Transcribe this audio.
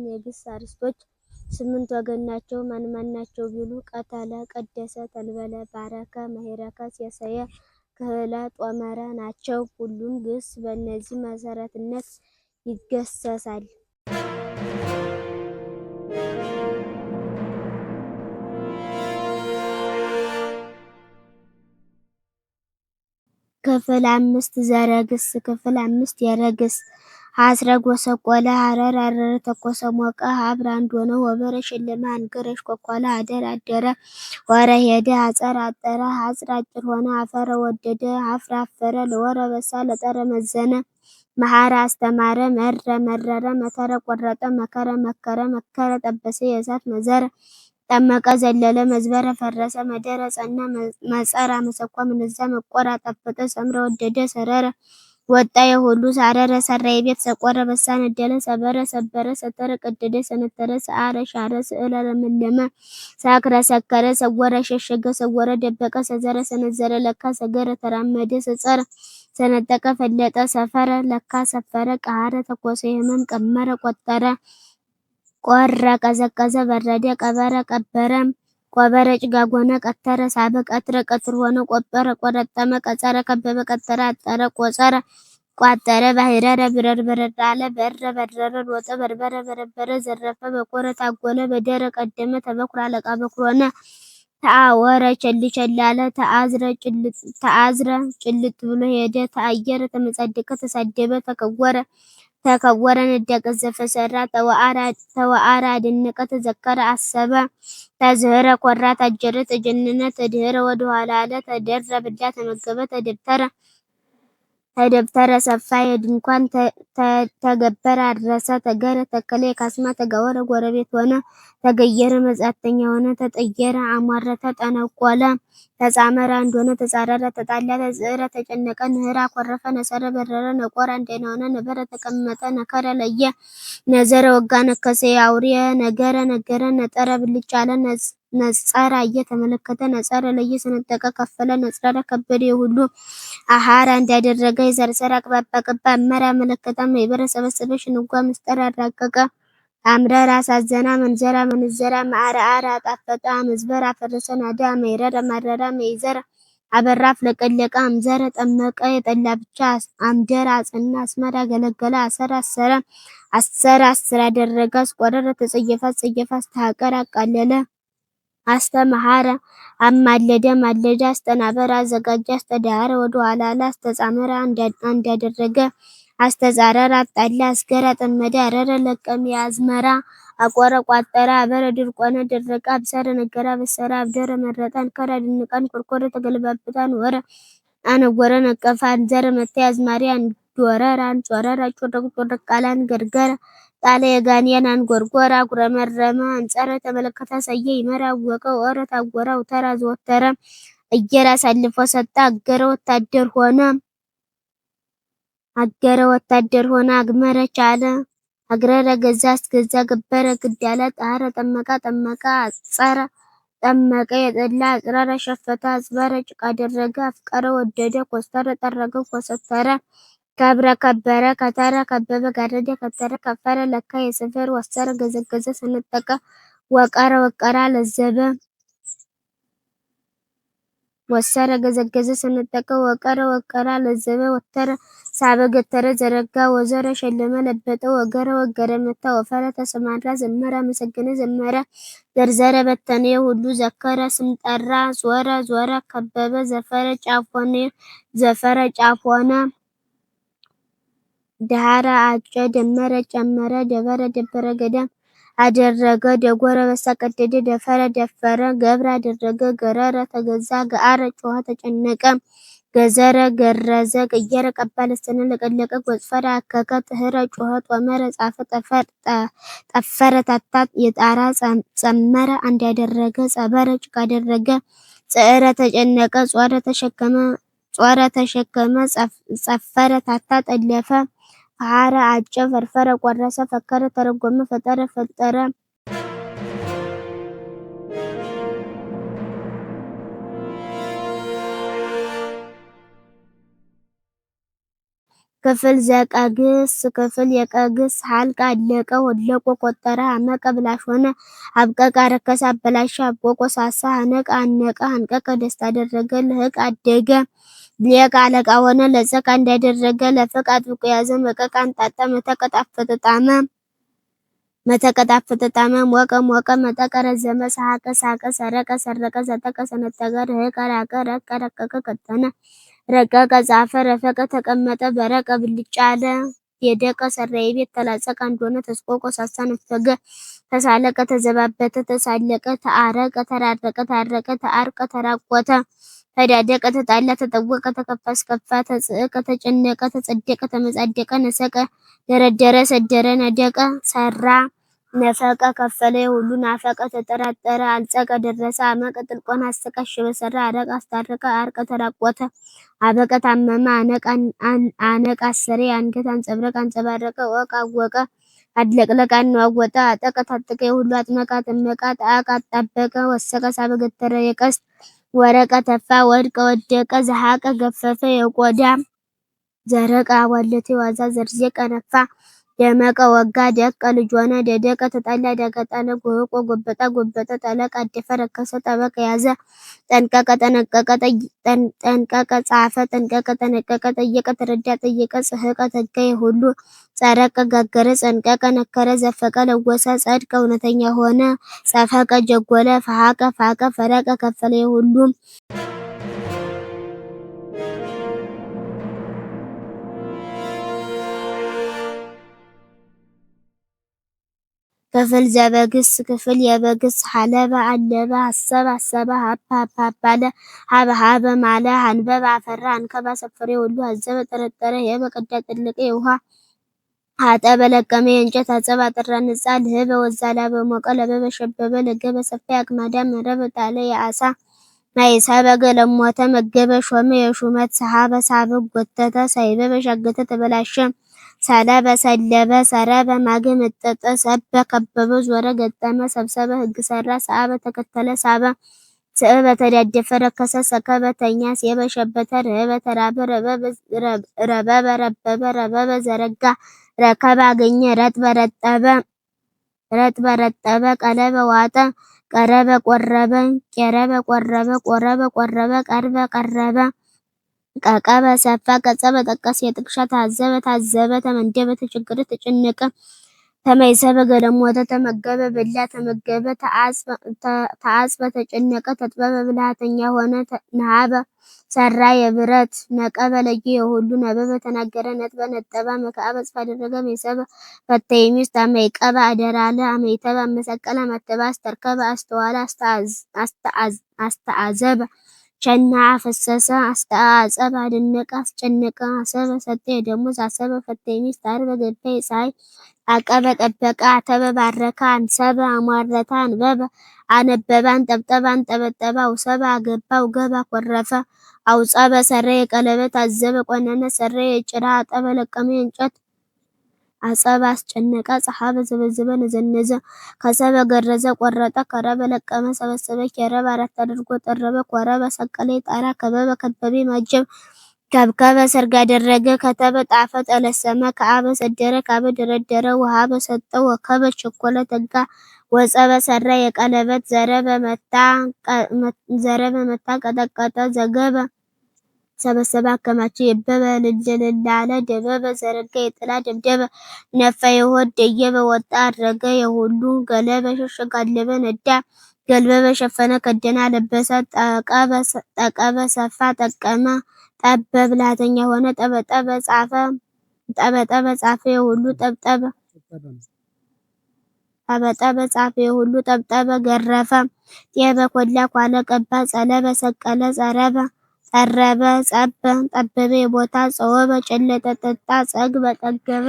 የግስ አርዕስቶች 8 ወገን ናቸው። ማን ናቸው ቢሉ ቀተለ፣ ቀደሰ፣ ተንበለ፣ ባረከ፣ መሄረከ፣ ሴሰየ፣ ክህለ፣ ጦመረ ናቸው። ሁሉም ግስ በእነዚህ መሰረትነት ይገሰሳል። ክፍል 5 ዘረግስ። ክፍል 5 የረግስ። ሀስረ ጎሰቆለ፣ ሀረር አረረ፣ ተኮሰ ሞቀ፣ ሀብር አንድ ሆነ፣ ወበረ ሸለመ፣ አንገረ እሽኮኮለ፣ አደረ አደረ፣ ወረ ሄደ፣ አጸረ አጠረ፣ ሀጽር አጭር ሆነ፣ አፈረ ወደደ፣ ሀፍረ አፈረ፣ ለወረ በሳ፣ ለጠረ መዘነ፣ መሐረ አስተማረ፣ መረ መረረ፣ መተረ ቆረጠ፣ መከረ መከረ፣ መከረ ጠበሰ፣ የእሳት መዘረ፣ ጠመቀ ዘለለ፣ መዝበረ ፈረሰ፣ መደረ ጸና፣ መጸረ አመሰኳ፣ መነዛ መቆረ፣ አጣፈጠ፣ ሰምረ ወደደ፣ ሰረረ ወጣ፣ የሁሉ ሳረረ፣ ሰራ፣ የቤት ሰቆረ፣ በሳ ነደለ፣ ሰበረ ሰበረ፣ ሰተረ ቀደደ፣ ሰነተረ፣ ሰአረ ሻረ፣ ስዕለ ለመለመ፣ ሳክረ ሰከረ፣ ሰወረ ሸሸገ፣ ሰወረ ደበቀ፣ ሰዘረ ሰነዘረ፣ ለካ ሰገረ፣ ተራመደ፣ ሰጸረ ሰነጠቀ፣ ፈለጠ፣ ሰፈረ፣ ለካ ሰፈረ፣ ቀሃረ፣ ተኮሰ፣ ህመም፣ ቀመረ፣ ቆጠረ፣ ቆረ፣ ቀዘቀዘ፣ በረደ፣ ቀበረ፣ ቀበረ፣ ቆበረ፣ ጭጋግ ሆነ፣ ቀተረ፣ ሳበ፣ ቀትረ፣ ቀትር ሆነ፣ ቆጠረ፣ ቆረጠመ፣ ቀጸረ፣ ከበበ፣ ቀጠረ፣ አጠረ፣ ቆጸረ፣ ቋጠረ፣ ባሕረረ፣ ብረር በረር አለ፣ በረ በረረ፣ ሮጠ፣ በርበረ፣ በረበረ፣ ዘረፈ፣ በኮረ፣ ታጎለ፣ በደረ፣ ቀደመ፣ ተበኩረ፣ አለቃ በኩር ሆነ፣ ተአወረ፣ ቸል ቸል አለ፣ ተአዝረ ጭልጥ ብሎ ሄደ፣ ተአየረ፣ ተመጻደቀ፣ ተሳደበ፣ ተከወረ ተከወረ፣ ነዳ፣ ቀዘፈ፣ ሰራ፣ ተወአረ፣ አደነቀ፣ ተዘከረ፣ አሰበ፣ ተዝህረ፣ ኮራ፣ ታጀረ፣ ተጀነነ፣ ተድህረ፣ ወደ ኋላ አለ፣ ተደረ፣ በላ፣ ተመገበ፣ ተደብተረ፣ ሰፋ፣ የድንኳን፣ ተገበረ፣ አረሰ፣ ተገረ፣ ተከለ፣ የካስማ፣ ተጋወረ፣ ጎረቤት ሆነ፣ ተገየረ፣ መጻተኛ ሆነ፣ ተጠየረ፣ አሟረተ፣ ጠነቆለ፣ ተጻመረ፣ አንድ ሆነ፣ ተጻረረ፣ ተጣላ፣ ተጽዕረ፣ ተጨነቀ፣ ንህረ፣ አኮረፈ፣ ነሰረ፣ በረረ፣ ነቆረ፣ አንደኛ ሆነ፣ ነበረ፣ ተቀመጠ፣ ነከረ፣ ለየ፣ ነዘረ፣ ወጋ፣ ነከሰ፣ ያውርየ፣ ነገረ፣ ነገረ፣ ነጠረ፣ ብልጭ አለ፣ ነጸረ፣ አየ፣ ተመለከተ፣ ነጸረ፣ ለየ፣ ሰነጠቀ፣ ከፈለ፣ ነጽረረ፣ ከበደ፣ የሁሉ አሃረ፣ እንዳደረገ፣ የዘርዘረ፣ አቅባባ፣ ቀባ፣ አመረ፣ አመለከተ፣ መይበረ፣ ሰበሰበ፣ ሽንጓ፣ ምስጠረ፣ አራቀቀ፣ አምረረ፣ አሳዘነ፣ መንዘረ፣ መንዘረ፣ ማዕረ፣ አረ፣ አጣፈጠ፣ አመዝበረ፣ አፈረሰ፣ ናደ፣ መይረረ፣ ማረረ፣ መይዘረ፣ አበራ፣ አፍለቀለቀ፣ አምዘረ፣ ጠመቀ፣ የጠላ ብቻ፣ አምደረ፣ አጸና፣ አስመረ፣ አገለገለ፣ አሰረ፣ አሰረ፣ አስር አደረገ፣ አስቆረረ፣ ተጸየፈ፣ አስጸየፈ፣ አስተሐቀረ፣ አቃለለ፣ አስተመሃረ፣ አማለደ፣ ማለደ፣ አስተናበረ፣ አዘጋጀ፣ አስተዳሃረ፣ ወደ ኋላ አለ፣ አስተጻመረ፣ አንዳደረገ፣ አስተጻረረ፣ አጣላ፣ አስገረ፣ አጠመደ፣ አረረ፣ ለቀመ፣ አዝመራ፣ አቆረ፣ ቋጠረ፣ አበረ፣ ድርቆነ፣ ደረቀ፣ አብሰረ፣ ነገረ፣ አበሰረ፣ አብደረ፣ መረጠ፣ አንከረ፣ አደነቀ፣ አንኰረኰረ፣ ተገለባበጠ፣ አንወረ፣ አነወረ፣ ነቀፈ፣ አንዘረ፣ መታ፣ አዝማሪ፣ አንዶረረ፣ አንጾረረ፣ ጮረቅ ጮረቅ አለ፣ አንገርገረ፣ ጣለ፣ የጋኔን፣ አንጎርጎረ፣ አጉረመረመ፣ አንጸረ፣ ተመለከተ፣ አሳየ፣ ይመረ፣ አወቀ፣ ወረ፣ ታወረ፣ አውተረ፣ አዘወተረ፣ እየረ፣ አሳልፎ ሰጠ፣ አገረ፣ ወታደር ሆነ፣ አግመረ፣ ቻለ፣ አግረረ፣ ገዛ፣ አስገዛ፣ ገበረ፣ ግድ አለ፣ ጣረ፣ ጠመቀ፣ አጠመቀ፣ አጸረ፣ ጠመቀ፣ የጠላ፣ አጽረረ፣ ሸፈተ፣ አጽበረ፣ ጭቃ አደረገ፣ አፍቀረ፣ ወደደ፣ ኮስተረ፣ ጠረገ፣ ኮሰተረ፣ ከብረ፣ ከበረ፣ ከተረ፣ ከበበ፣ ጋረደ፣ ከተረ፣ ከፈረ፣ ለካ፣ የሰፈር፣ ወሰረ፣ ገዘገዘ፣ ሰነጠቀ፣ ወቀረ፣ ወቀረ፣ አለዘበ፣ ወሰረ፣ ገዘገዘ፣ ሰነጠቀ፣ ወቀረ፣ ወቀረ፣ አለዘበ፣ ወተረ፣ ሳበ፣ ገተረ፣ ዘረጋ፣ ወዘረ፣ ሸለመ፣ ለበጠ፣ ወገረ፣ ወገረ፣ መታ፣ ወፈረ፣ ተሰማራ፣ ዘመረ፣ አመሰገነ፣ ዘመረ፣ ዘርዘረ፣ በተነ፣ የሁሉ ዘከረ፣ ስም ጠራ፣ ዞረ፣ ዞረ፣ ከበበ፣ ዘፈረ፣ ጫፍ ሆነ፣ ዳሃረ፣ አጨ፣ ደመረ፣ ጨመረ፣ ደበረ፣ ደበረ፣ ገዳም አደረገ፣ ደጎረ፣ በሳ፣ ቀደደ፣ ደፈረ፣ ደፈረ፣ ገብረ፣ አደረገ፣ ገረረ፣ ተገዛ፣ ገአረ፣ ጮኸ፣ ተጨነቀ፣ ገዘረ፣ ገረዘ፣ ቀየረ፣ ቀባ፣ ለሰነ፣ ለቀለቀ፣ ጎጽፈረ፣ አከከ፣ ጥህረ፣ ጮኸ፣ ጦመረ፣ ጻፈ፣ ጠፈረ፣ ታታ፣ የጣራ፣ ጸመረ፣ አንድ ያደረገ፣ ጸበረ፣ ጭቃ አደረገ፣ ጽዕረ፣ ተጨነቀ፣ ጾረ፣ ተሸከመ፣ ጸፈረ፣ ታታ፣ ጠለፈ፣ ፈሐረ፣ አጨ፣ ፈርፈረ፣ ቆረሰ፣ ፈከረ፣ ተረጎመ፣ ፈጠረ፣ ፈጠረ፣ ክፍል ዘቀግስ ክፍል የቀግስ ሀልቅ አለቀ ወለቆ ቆጠረ አመቀ ብላሽ ሆነ አብቀቀ አረከሰ አበላሸ አቦቆ ሳሳ አነቀ አነቀ አንቀቀ ደስታ አደረገ ልህቅ አደገ ሊቅ አለቃ ሆነ ለጸቅ እንዳደረገ ለፈቅ አጥብቆ ያዘ መቀቅ አንጣጣ መተቀጣፈጠ ጣመ ሞቀ ሞቀ መጠቀ ረዘመ ሰሐቀ ሳቀ ሰረቀ ሰረቀ ሰጠቀ ሰነጠቀ ርህቀ ራቀ ረቀ ረቀቀ ቀጠነ ረቀቀ ጻፈ ረፈቀ ተቀመጠ በረቀ ብልጫ አለ የደቀ ሰራ የቤት ተላጸቀ አንዶነ ተስቆቆ ሳሳ ነፈገ ተሳለቀ ተዘባበተ ተሳለቀ ተአረቀ ተራረቀ ታረቀ ተአርቀ ተራቆተ ተዳደቀ ተጣላ ተጠወቀ ተከፋ አስከፋ ተጽእቀ ተጨነቀ ተጸደቀ ተመጻደቀ ነሰቀ ደረደረ ሰደረ ነደቀ ሰራ ነፈቀ ከፈለ ሁሉ ናፈቀ ተጠራጠረ አልጸቀ ደረሰ አመቀ ጥልቆን አሰቀ አሸበ ሰራ አረቀ አስታረቀ አርቀ ተራቆተ አበቀ ታመመ አነቀ አሰረ አንገት አንጸብረቀ አንጸባረቀ ወቀ አወቀ አድለቅለቀ አነዋወጠ አጠቀ ታጠቀ ሁሉ አጥመቀ አጠመቀ ጣቀ አጣበቀ ወሰቀ ሳበ ገተረ የቀስት ወረቀ ተፋ ወድቀ ወደቀ ዘሐቀ ገፈፈ የቆዳ ዘረቀ አዋለተ ዋዛ ዘርዘቀ ነፋ ደመቀ ወጋ ደቀ ልጅ ሆነ ደደቀ ተጣላ ዳገጣለ ጎቆ ጎበጣ ጎበጠ ጠለቀ አደፈ ረከሰ ጠበቀ ያዘ ጠንቀቀ ጠነቀቀ ጠንቀቀ ጻፈ ጠንቀቀ ጠነቀቀ ጠየቀ ተረዳ ጠየቀ ጽህቀ ተጋ ሁሉ ጸረቀ ጋገረ ጸንቀቀ ነከረ ዘፈቀ ለወሰ ጸድቀ እውነተኛ ሆነ ጸፈቀ ጀጎለ ፈሐቀ ፋቀ ፈረቀ ከፈለ ሁሉ ክፍል ዘበግስ ክፍል የበግስ ሀለበ አለበ አሰበ አሰበ ሀብ አለ ሀበ ማለ አንበበ አፈራ አንከባ ሰፈረ ሁሉ አዘበ ጠረጠረ የበ ቀዳ ጠለቀ የውሃ አጠበ ለቀመ የእንጨት አጸበ አጠራ ነጻ ልህበ ወዛላ በሞቀ ለበበ ሸበበ ለገበ ሰፋ አቅማዳ መረበ ጣለ የአሳ ማይሳበ ገለሞተ መገበ ሾመ የሹመት ሰሃበ ሳበ ጎተተ ሳይበ ሻገተ ተበላሸ ሰለበ ሰለበ ሰረበ ማገመጠጠ ሰበ ከበበ ዞረ ገጠመ ሰብሰበ ህግ ሰራ ሰአበ ተከተለ ሳበ ስዕበ ተዳደፈ ረከሰ ሰከበ ተኛ ሲበ ሸበተ ርህበ ተራበ ረበበ ረበበ ዘረጋ ረከበ አገኘ ረጥበ ረጠበ ቀለበ ዋጠ ቀረበ ቆረበ ቄረበ ቆረበ ቆረበ ቆረበ ቀርበ ቀረበ ቀቀበ ሰፋ ቀጸበ ጠቀሰ የጥቅሻ ታዘበ ተመንደበ ተቸገረ ተጨነቀ ተመይሰበ ገለሞተ ተመገበ በላ ተመገበ ተአጽበ ተጨነቀ ተጥበበ ብልሃተኛ ሆነ ነሃበ ሰራ የብረት ነቀበ ለየ የሁሉ ነበበ ተናገረ ነጥበ ነጠበ መካበ ጽፋ አደረገ መይሰበ ፈተይ ሚስት አመይቀበ አደራለ አመይተበ አመሰቀለ መተበ አስተርከበ አስተዋለ አስተአዘበ ሸና አፈሰሰ አስተአጸበ አደነቀ አስጨነቀ አሰበ ሰጠ የደሞዝ አሰበ ፈተይ ሚስት አርበ ገባ የፀሐይ አቀበ ጠበቀ አተበ ባረከ አንሰበ አሟረተ አንበበ አነበበ አንጠብጠበ አንጠበጠበ አውሰበ አገባ አውገበ አኮረፈ አውጸበ ሰረ የቀለበት አዘበ ቆነነ ሰረ የጭራ አጠበ ለቀመ የእንጨት አጸበ አስጨነቀ ጸሐበ ዘበዘበ ነዘነዘ ከሰበ ገረዘ ቆረጠ ከረበ ለቀመ ሰበሰበ ኬረበ አራት አድርጎ ጠረበ ኮረበ ሰቀለ ጣራ ከበበ ከበበ ማጀብ ከብከበ ሰርግ አደረገ ከተበ ጣፈ ጠለሰመ ከአበ ሰደረ ካበ ደረደረ ወሀበ ሰጠ ወከበ ቸኮለ ተጋ ወጸበ ሰራ የቀለበት ዘረበ መታ ቀጠቀጠ ዘገበ ሰበሰበ አከማቸ የበበ ልልል አለ ደበበ ዘረጋ የጥላ ደብደበ ነፋ የሆድ ደየበ ወጣ አድረገ የሁሉ ገለበ ሸሸገ አለበ ነዳ ገልበበ ሸፈነ ከደነ አለበሰ ጠቀበ ሰፋ ጠቀመ ጠበ ብልሃተኛ ሆነ ጠበጠበ ጻፈ የሁሉ ጻፈ የሁሉ ጠብጠበ ገረፈ ጤበ ኮላ ኳለ ቀባ ጸለበ ሰቀለ ጸረበ ጠረበ ጸበ ጠበበ የቦታ ጸወበ ጨለጠ ጠጣ ጸግበ ጠገበ